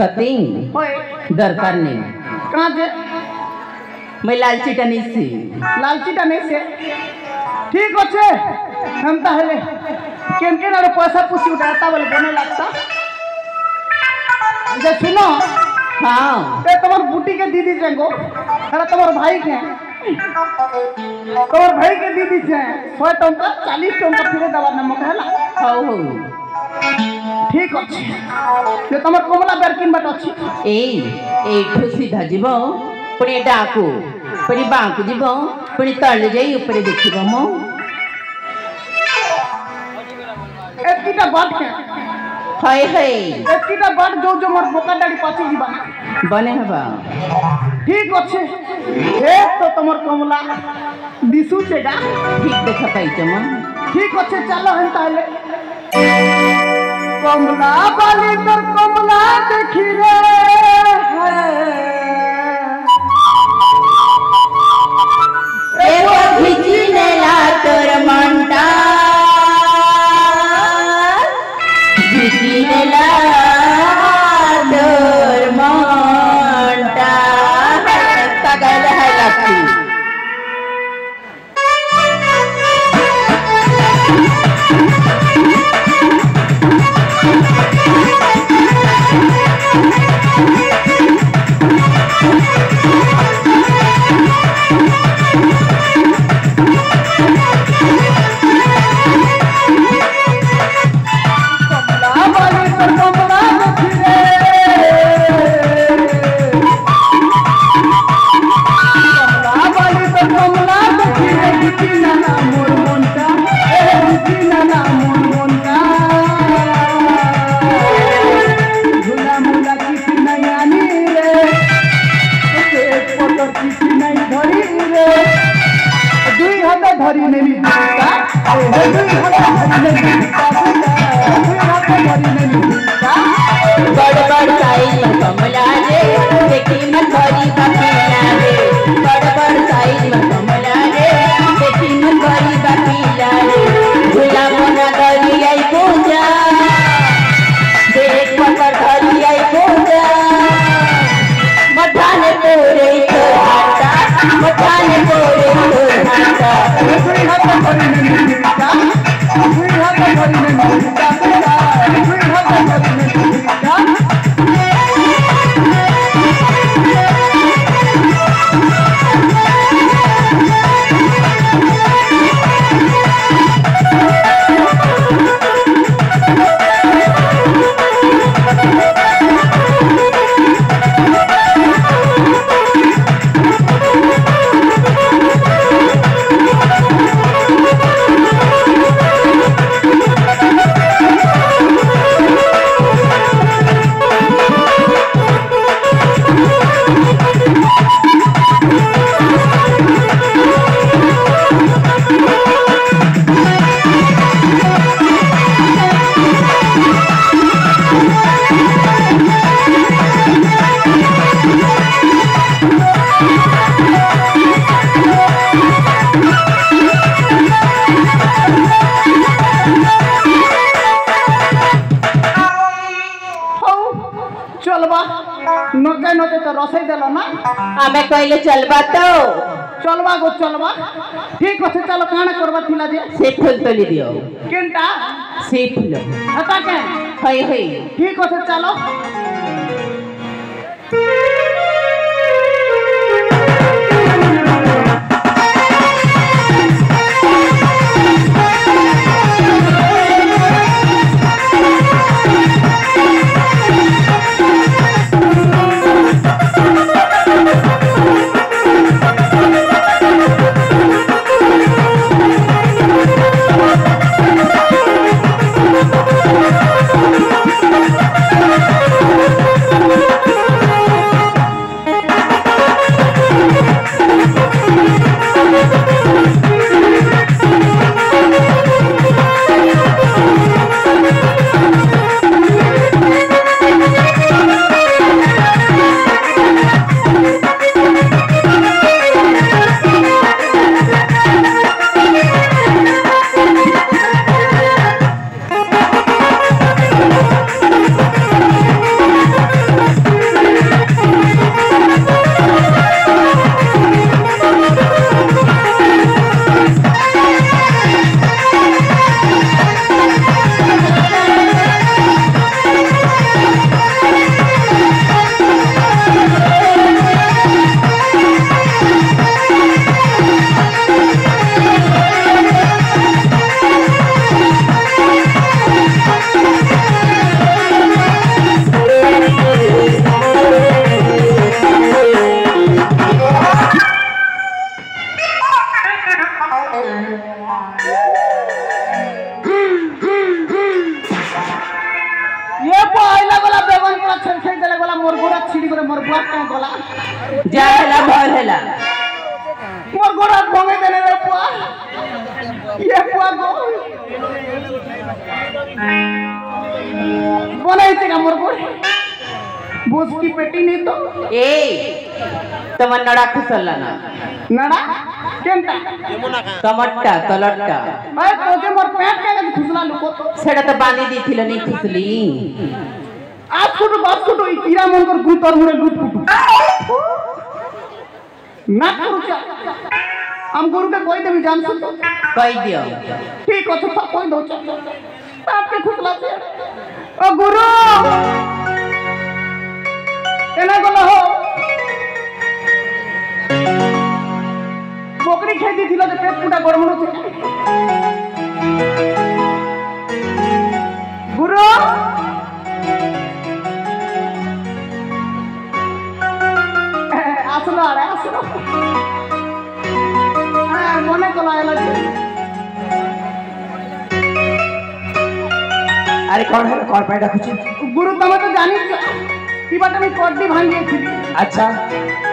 सतिंग होए दरकार नहीं कहाँ जे मैं लालची टा नहीं सी लालचीटा नहीं से ठीक अच्छे हम ताहले केन केन आरो पैसा पुसी उठाता बोले बने लगता जे सुनो हाँ ए तुम्हार बूटी के दीदी जेंगो अरे तुम्हार भाई के तुम्हार भाई के दीदी से 100 टंका 40 टंका फिरे दवा नमक है ना हो हो ठीक अच्छे जे तुम्हार कमला बेरकिन बाट अच्छी एठू सीधा जीव पुणी डाकू पुणी बांकू जीव पुणी तले जाई ऊपर देखिब मो एकीटा बाट के हाय हाय एकीटा बाट जो जो मोर बोका दाड़ी पाछी जीवा बने हबा ठीक अच्छे ए तो तुम्हार कमला दिसु छेगा ठीक देखा पाइछ मो ठीक अच्छे चलो हम ताहले कमला बाली तोर कमला देखी रे एगो खिची नेला तोर मंटा खिची नेला तोर मंटा तगल है लगती धरी नहीं बड़ बड़ साइज में कमला रे देखी मन भरी बकीला रे बड़ बड़ साइज में कमला रे देखी मन भरी बकीला रे झूला मोना धरी आई पूजा देख पकड़ धरी आई पूजा मठाने तोरे तो हाटा मठाने तोरे तो हाटा नके नके तो रसई देलो ना आमे कहले चलबा तो चलबा गो चलबा ठीक আছে चलो काना करबा थिला जे से फूल तोली दियो केनटा से फूल हता के हई हई ठीक আছে चलो करे मोर बुआ का गला जा हेला भल हेला मोर गोड़ा भंगे देने रे बुआ ये बुआ गो बनाइते का मोर गोड़ बोझ की पेटी नहीं तो ए तमन नड़ा खुसला ना नड़ा केनता तमट्टा तलट्टा भाई तोके मोर पेट का खुसला लुको सेटा तो बांधी दी थिलो नहीं खुसली आज कुटु बात कुटु ई कीड़ा मन कर गुतर मुरे लुट कुटु ना करू चा हम गुरु के कोई देवी जान सकतो कह दियो ठीक है तो कोई दो चा बाप के खुसला से ओ गुरु एना गलो हो बोकरी खेती थिलो जे पेट पुटा गड़मड़ छे गुरु आसलो अरे आसलो हां मने कला एला अरे कौन है कौन पैदा कुछ गुरु तमे तो जानी ई बात में कोड्डी भांगी थी अच्छा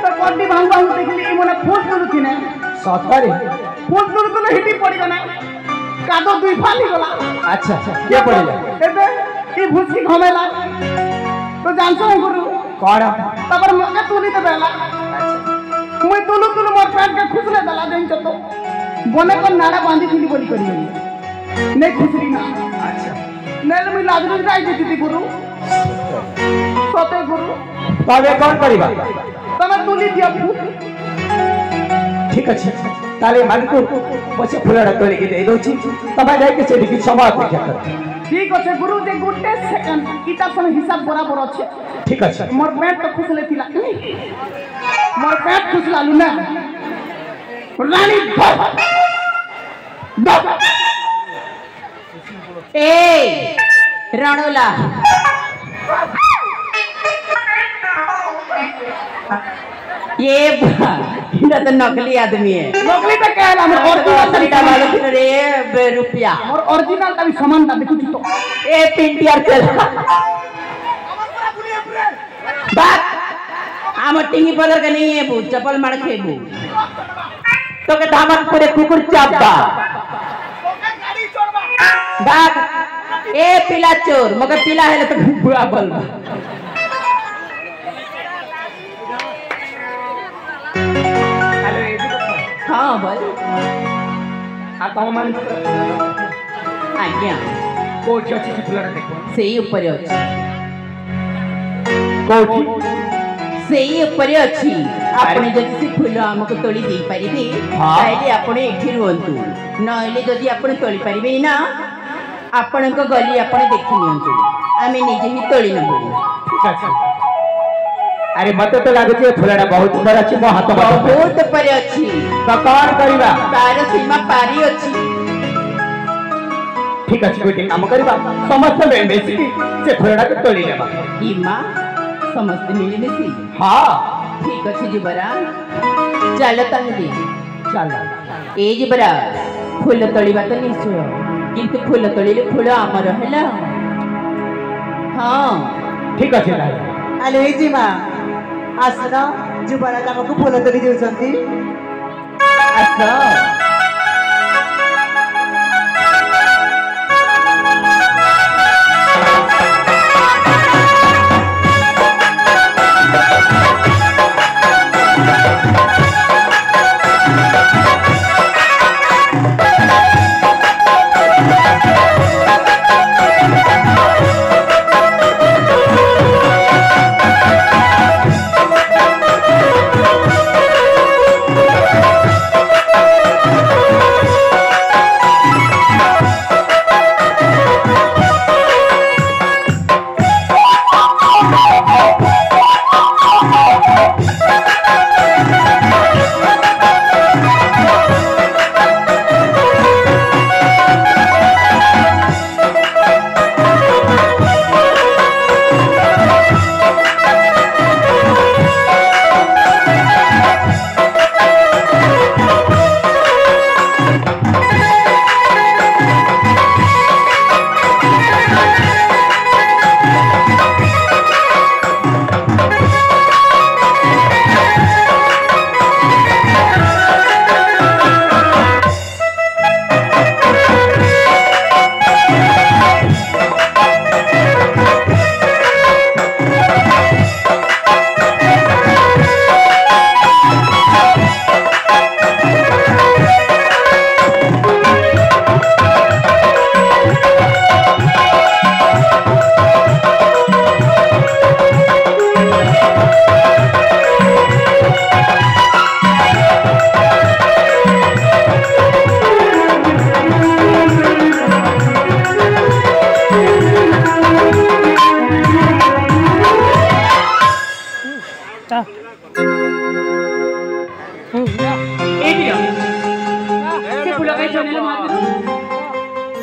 तो कोड्डी भांग भांग देखली मने फूल तुलु थी ने सतरे फूल तुलु तो हिटी पड़ी गना कादो दुई फाली गला अच्छा क्या पड़ेगा एबे ई भूसी घमेला तो जानसो गुरु कौन तबर मके तुली तो बेला मुई तुलु तुलु मोर पेट के खुसले दला देन तो बने को नाड़ा बांधी थी बोली करी नहीं खुसरी ना अच्छा नेल मी लाजरू जाई थी गुरु सते गुरु तबे कौन करिबा तमे तुली दिया फूल ठीक अछि ताले मालिक बसे फुलड़ा तोरी के दे दोछि तबे जाय के सेठी की सभा देखा कर ठीक अछि गुरु जे गुटे सेकंड इता सन हिसाब बराबर अछि ठीक अछि मोर पेट तो खुसले थिला मोर पेट खुसलालु ना रानी ए रणोला ये इधर तो नकली आदमी है नकली तो कहला हम ओरिजिनल तरीका वाले फिर रे रुपया और ओरिजिनल का भी सामान था देखो तो ए पिंटियार चल बात आम टिंगी पदर के नहीं है बू चपल मार खेबू तो के धामन पूरे कुकुर चापा बात ए पिला चोर मगर पिला है तो बुआ बोल हाँ बोल आ तो मन आज्ञा कोठी अछि फुलड़ा देखो सेई ऊपर अछि कोठी सेई ऊपर अछि आपने जदि से फूल हमको तोली दे परिबे ताइले आपने एठी रुहंतु नइले जदि आपने तोली परिबे ना आपन को गली आपने देखि नियंतु आमे निजे ही तोली नबो ठीक अछि अरे मते तो लागे छे फुलड़ा बहुत ऊपर अछि मो हाथ बहुत ऊपर अछि तो कौन करिबा तार सीमा पारी अछि ठीक अछि कोई काम करिबा समस्त में बेसी से फुलड़ा के तोली लेबा इमा समस्त मिली मिसी हां ठीक अछि जीवरा चल ताहली चल ए जीवरा फूल तोलिबा तो निश्चय किंतु फूल तोलिले फूल आमर हैला हां ठीक अछि भाई हेलो जी मां आसना जुबारा हमको फूल तोली देउछंती आसा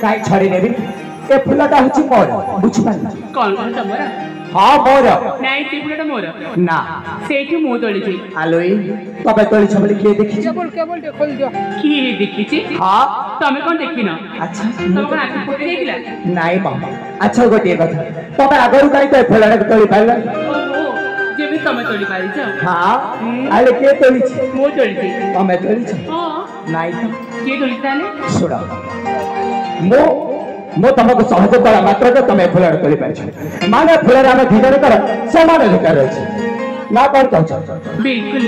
काई छड़ी नेबी ए फुलटा होची मोर बुझिपाल कौन कौन तमरा हां मोर नाइ से फुलटा मोर ना सेठी मो तोली छी आलोई तबे तोली छबली के देखि केवल देखल दियो की देखि छी हां तमे कोन देखि न अच्छा तमे कोन आखि फोटो देखिला नाइ मामा अच्छा गोटे कथा तबे आगरु काई तो फुलटा तोली पाइला ओहो जेबी तमे तोली पारी छ हां आले के तोली छी मो तोली छी तमे तोली छी हां नाइ के तोली ताने सुड़ा मो तुमको सहयोग करा मात्र तुम फुलर तोली पाइछ माने फुलर आम धीरे कर समान अधिकार अछि ना कौन कहछ बिल्कुल